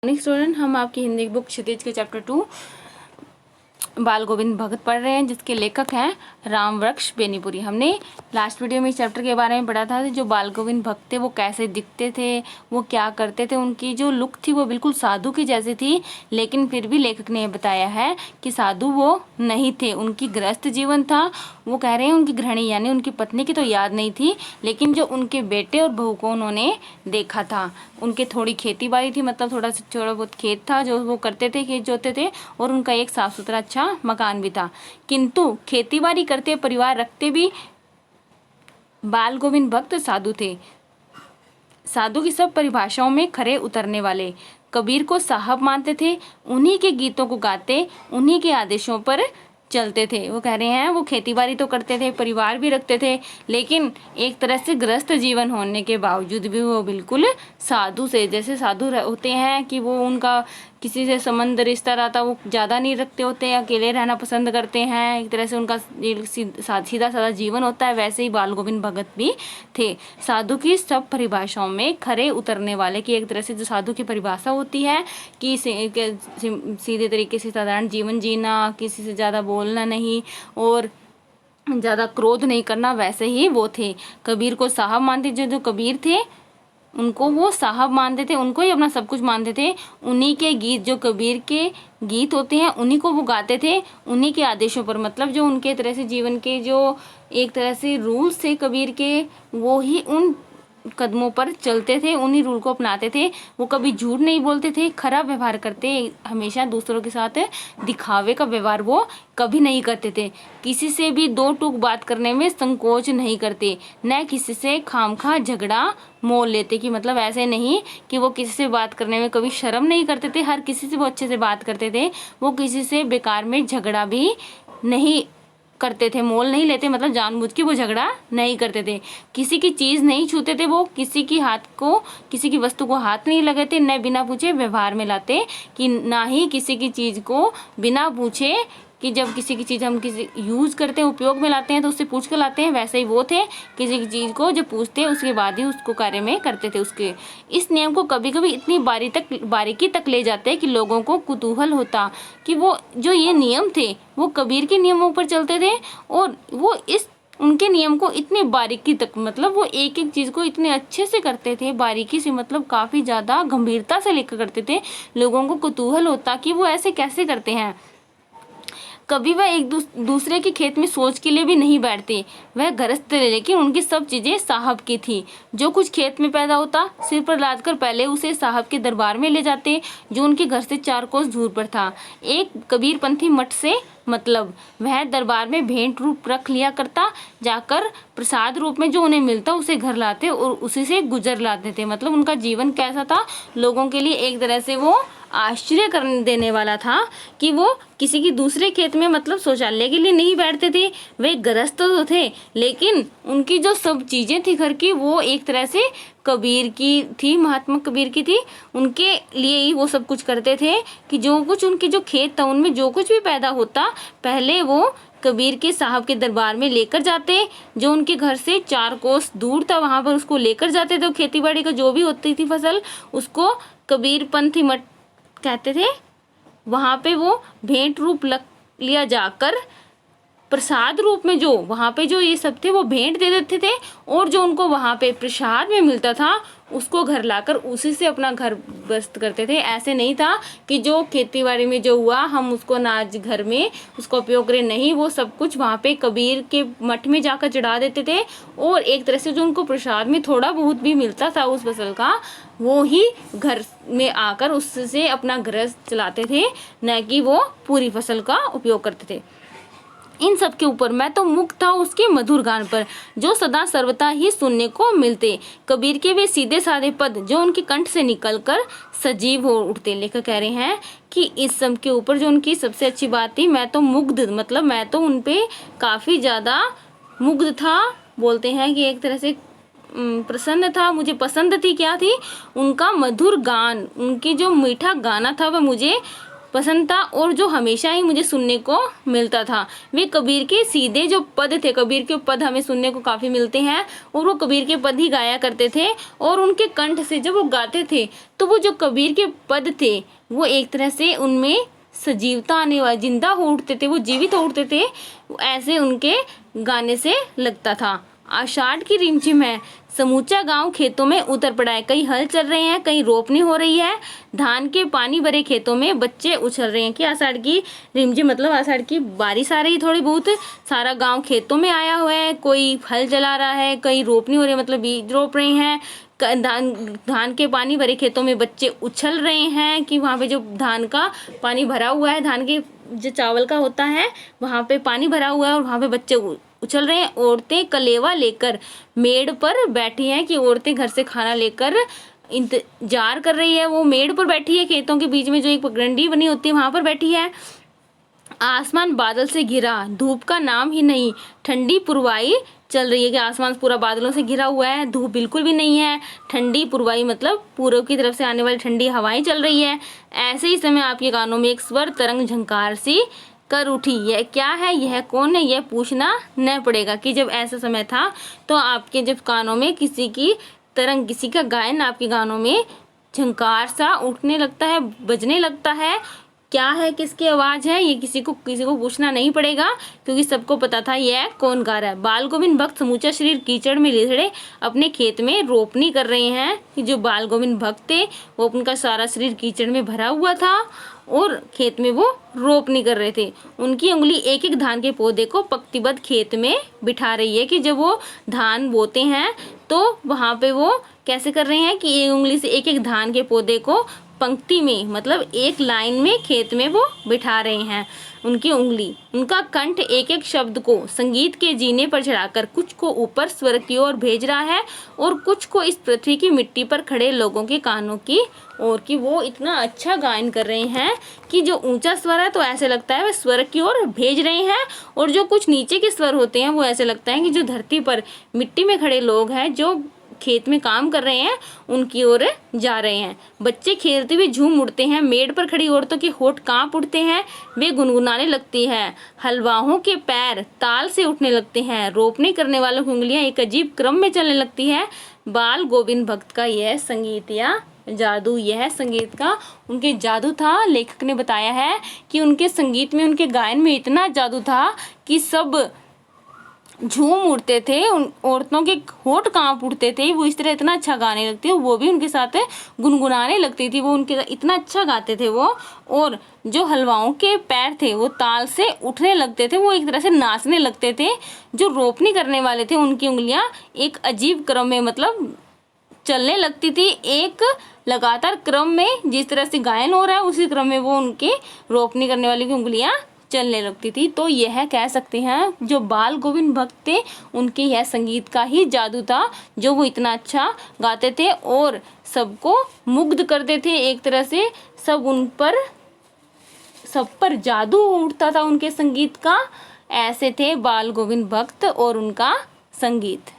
Morning student, हम आपकी Hindi book क्षितिज के चैप्टर 2 बाल गोविंद भगत पढ़ रहे हैं, जिसके लेखक हैं रामवृक्ष बेनीपुरी। हमने लास्ट वीडियो में इस चैप्टर के बारे में पढ़ा था। जो बाल गोविंद भक्त थे वो कैसे दिखते थे, वो क्या करते थे, उनकी जो लुक थी वो बिल्कुल साधु की जैसी थी। लेकिन फिर भी लेखक ने बताया है कि साधु वो नहीं थे, उनकी गृहस्थ जीवन था। वो कह रहे हैं उनकी गृहिणी यानी उनकी पत्नी की तो याद नहीं थी, लेकिन जो उनके बेटे और बहू को उन्होंने देखा था। उनके थोड़ी खेती बाड़ी थी, मतलब थोड़ा बहुत खेत था जो वो करते थे, खेत जोते थे, और उनका एक साफ सुथरा अच्छा मकान भी था। किंतु खेती बाड़ी करते, परिवार रखते भी बाल गोविंद भक्त साधु थे। साधु की सब परिभाषाओं में खरे उतरने वाले। कबीर को साहब मानते थे, उन्हीं के गीतों को गाते, उन्हीं के आदेशों पर चलते थे। वो कह रहे हैं वो खेती बाड़ी तो करते थे, परिवार भी रखते थे, लेकिन एक तरह से गृहस्थ जीवन होने के बावजूद भी वो बिल्कुल साधु से, जैसे साधु होते हैं कि वो उनका किसी से संबंध रिश्ता रहता वो ज़्यादा नहीं रखते होते, अकेले रहना पसंद करते हैं। एक तरह से उनका सीधा साधा जीवन होता है, वैसे ही बाल गोविंद भगत भी थे। साधु की सब परिभाषाओं में खरे उतरने वाले, कि एक तरह से जो साधु की परिभाषा होती है कि सीधे तरीके से साधारण जीवन जीना, किसी से ज़्यादा बोलना नहीं और ज़्यादा क्रोध नहीं करना, वैसे ही वो थे। कबीर को साहब मानते, जो कबीर थे उनको वो साहब मानते थे, उनको ही अपना सब कुछ मानते थे। उन्हीं के गीत, जो कबीर के गीत होते हैं, उन्हीं को वो गाते थे, उन्हीं के आदेशों पर, मतलब जो उनके तरह से जीवन के जो एक तरह से रूल्स थे कबीर के, वो ही उन कदमों पर चलते थे, उन्हीं रूल को अपनाते थे। वो कभी झूठ नहीं बोलते थे, खरा व्यवहार करते, हमेशा दूसरों के साथ दिखावे का व्यवहार वो कभी नहीं करते थे। किसी से भी दो टूक बात करने में संकोच नहीं करते, न किसी से खामखा झगड़ा मोल लेते, कि मतलब ऐसे नहीं कि वो किसी से बात करने में कभी शर्म नहीं करते थे, हर किसी से वो अच्छे से बात करते थे। वो किसी से बेकार में झगड़ा भी नहीं करते थे, मोल नहीं लेते, मतलब जानबूझ के वो झगड़ा नहीं करते थे। किसी की चीज़ नहीं छूते थे, वो किसी की वस्तु को हाथ नहीं लगाते, न बिना पूछे व्यवहार में लाते, कि ना ही किसी की चीज़ को बिना पूछे, कि जब किसी की चीज़ हम किसी यूज़ करते हैं, उपयोग में लाते हैं तो उससे पूछ कर लाते हैं, वैसे ही वो थे। किसी की चीज़ को जब पूछते हैं उसके बाद ही उसको कार्य में करते थे। उसके इस नियम को कभी कभी इतनी बारीकी तक ले जाते हैं कि लोगों को कुतूहल होता कि वो जो ये नियम थे वो कबीर के नियमों पर चलते थे, और वो इस उनके नियम को इतनी बारीकी तक, मतलब वो एक एक चीज़ को इतने अच्छे से करते थे, बारीकी से, मतलब काफ़ी ज़्यादा गंभीरता से लेकर करते थे। लोगों को कुतूहल होता कि वो ऐसे कैसे करते हैं। कभी वह एक दूसरे के खेत में सोच के लिए भी नहीं बैठते, वह गृहस्थ थे, लेकिन उनकी सब चीज़ें साहब की थी। जो कुछ खेत में पैदा होता सिर पर लाद कर पहले उसे साहब के दरबार में ले जाते, जो उनके घर से 4 कोस दूर पर था। एक कबीरपंथी मठ से मतलब वह दरबार में भेंट रूप रख लिया करता, जाकर प्रसाद रूप में जो उन्हें मिलता उसे घर लाते और उसी से गुजर लाते थे। मतलब उनका जीवन कैसा था, लोगों के लिए एक तरह से वो आश्चर्य कर देने वाला था कि वो किसी की दूसरे खेत में मतलब शौचालय के लिए नहीं बैठते थे। वे गृहस्थ तो थे, लेकिन उनकी जो सब चीज़ें थी घर की वो एक तरह से कबीर की थी, महात्मा कबीर की थी। उनके लिए ही वो सब कुछ करते थे, कि जो कुछ उनके जो खेत था उनमें जो कुछ भी पैदा होता पहले वो कबीर के साहब के दरबार में लेकर जाते, जो उनके घर से 4 कोस दूर था वहाँ पर उसको लेकर जाते थे। खेती बाड़ी का जो भी होती थी फसल, उसको कबीरपंथी मठ कहते थे। वहाँ पे वो भेंट रूप लिया जाकर प्रसाद रूप में जो वहाँ पे जो ये सब थे वो भेंट दे देते थे, और जो उनको वहाँ पे प्रसाद में मिलता था उसको घर लाकर उसी से अपना घर बस्त करते थे। ऐसे नहीं था कि जो खेती बाड़ी में जो हुआ हम उसको अनाज घर में उसका उपयोग करें, नहीं, वो सब कुछ वहाँ पे कबीर के मठ में जाकर चढ़ा देते थे, और एक तरह से जो उनको प्रसाद में थोड़ा बहुत भी मिलता था उस फसल का, वो ही घर में आकर उससे अपना घर चलाते थे, न कि वो पूरी फसल का उपयोग करते थे। इन सब के ऊपर मैं तो मुक्त था उसके मधुर गान पर, जो सदा सर्वथा ही सुनने को मिलते। कबीर के वे सीधे साधे पद जो उनके कंठ से निकलकर सजीव हो उठते। लेखक कह रहे हैं कि इस सब के ऊपर जो उनकी सबसे अच्छी बात थी, मैं तो मुग्ध, मतलब मैं तो उन पे काफ़ी ज़्यादा मुग्ध था। बोलते हैं कि एक तरह से प्रसन्न था, मुझे पसंद थी। क्या थी? उनका मधुर गान, उनकी जो मीठा गाना था वह मुझे पसंद था और जो हमेशा ही मुझे सुनने को मिलता था। वे कबीर के सीधे जो पद थे, कबीर के पद हमें सुनने को काफ़ी मिलते हैं और वो कबीर के पद ही गाया करते थे और उनके कंठ से जब वो गाते थे तो वो जो कबीर के पद थे वो एक तरह से उनमें सजीवता आने वाली, जिंदा हो उठते थे, वो जीवित हो उठते थे, ऐसे उनके गाने से लगता था। आषाढ़ की रिमझिम है, समूचा गांव खेतों में उतर पड़ा है। कहीं हल चल रहे हैं, कहीं रोपनी हो रही है, धान के पानी भरे खेतों में बच्चे उछल रहे हैं। कि आषाढ़ की रिमझिम मतलब आषाढ़ की बारिश आ रही है थोड़ी बहुत, सारा गांव खेतों में आया हुआ है, कोई हल चला रहा है, कहीं रोपनी हो रही है मतलब बीज रोप रहे हैं, धान के पानी भरे खेतों में बच्चे उछल रहे हैं। कि वहाँ पे जो धान का पानी भरा हुआ है, धान के जो चावल का होता है वहाँ पे पानी भरा हुआ है और वहाँ पे बच्चे उछल रहे हैं। औरतें कलेवा लेकर मेड़ पर बैठी हैं, कि औरतें घर से खाना लेकर इंतजार कर रही है, वो मेड़ पर बैठी है, खेतों के बीच में जो एक पगडंडी बनी होती है वहाँ पर बैठी है। आसमान बादल से घिरा, धूप का नाम ही नहीं, ठंडी पुरवाई चल रही है। कि आसमान पूरा बादलों से घिरा हुआ है, धूप बिल्कुल भी नहीं है, ठंडी पुरवाई मतलब पूर्व की तरफ से आने वाली ठंडी हवाएं चल रही है। ऐसे ही समय आपके कानों में एक स्वर तरंग झंकार सी कर उठी। यह क्या है, यह कौन है, यह पूछना न पड़ेगा। कि जब ऐसा समय था तो आपके जब कानों में किसी की तरंग, किसी का गायन आपके कानों में झंकार सा उठने लगता है, बजने लगता है। क्या है, किसकी आवाज़ है, ये किसी को पूछना नहीं पड़ेगा क्योंकि सबको पता था यह कौन गा रहा है। बाल गोविंद भक्त समूचा शरीर कीचड़ में लिथड़े अपने खेत में रोपनी कर रहे हैं। कि जो बाल गोविंद भक्त थे वो उनका सारा शरीर कीचड़ में भरा हुआ था और खेत में वो रोपनी कर रहे थे। उनकी उंगली एक एक धान के पौधे को पंक्तिबद्ध खेत में बिठा रही है। कि जब वो धान बोते हैं तो वहाँ पे वो कैसे कर रहे हैं कि एक उंगली से एक एक धान के पौधे को पंक्ति में मतलब एक लाइन में खेत में वो बिठा रहे हैं। उनकी उंगली, उनका कंठ एक एक शब्द को संगीत के जीने पर चढ़ाकर कुछ को ऊपर स्वर की ओर भेज रहा है और कुछ को इस पृथ्वी की मिट्टी पर खड़े लोगों के कानों की ओर। कि वो इतना अच्छा गायन कर रहे हैं कि जो ऊंचा स्वर है तो ऐसे लगता है वह स्वर की ओर भेज रहे हैं और जो कुछ नीचे के स्वर होते हैं वो ऐसे लगता है कि जो धरती पर मिट्टी में खड़े लोग हैं, जो खेत में काम कर रहे हैं, उनकी ओर जा रहे हैं। बच्चे खेलते हुए झूम उठते हैं, मेड़ पर खड़ी औरतों के होठ कांप उठते हैं, वे गुनगुनाने लगती हैं, हलवाओं के पैर ताल से उठने लगते हैं, रोपनी करने वालों की उंगलियां एक अजीब क्रम में चलने लगती है। बाल गोविंद भक्त का यह संगीत या जादू, यह संगीत का उनके जादू था। लेखक ने बताया है कि उनके संगीत में, उनके गायन में इतना जादू था कि सब झूम उठते थे, उन औरतों के होठ कांप उठते थे, वो इस तरह इतना अच्छा गाने लगते, वो भी उनके साथ गुनगुनाने लगती थी, वो उनके इतना अच्छा गाते थे वो। और जो हलवाओं के पैर थे वो ताल से उठने लगते थे, वो एक तरह से नाचने लगते थे। जो रोपनी करने वाले थे उनकी उंगलियां एक अजीब क्रम में मतलब चलने लगती थी, एक लगातार क्रम में, जिस तरह से गायन हो रहा है उसी क्रम में वो उनके रोपनी करने वाले की उंगलियां चलने लगती थी। तो यह कह सकते हैं जो बाल गोविंद भक्त थे उनके यह संगीत का ही जादू था, जो वो इतना अच्छा गाते थे और सबको मुग्ध करते थे। एक तरह से सब पर जादू उठता था उनके संगीत का। ऐसे थे बाल गोविंद भक्त और उनका संगीत।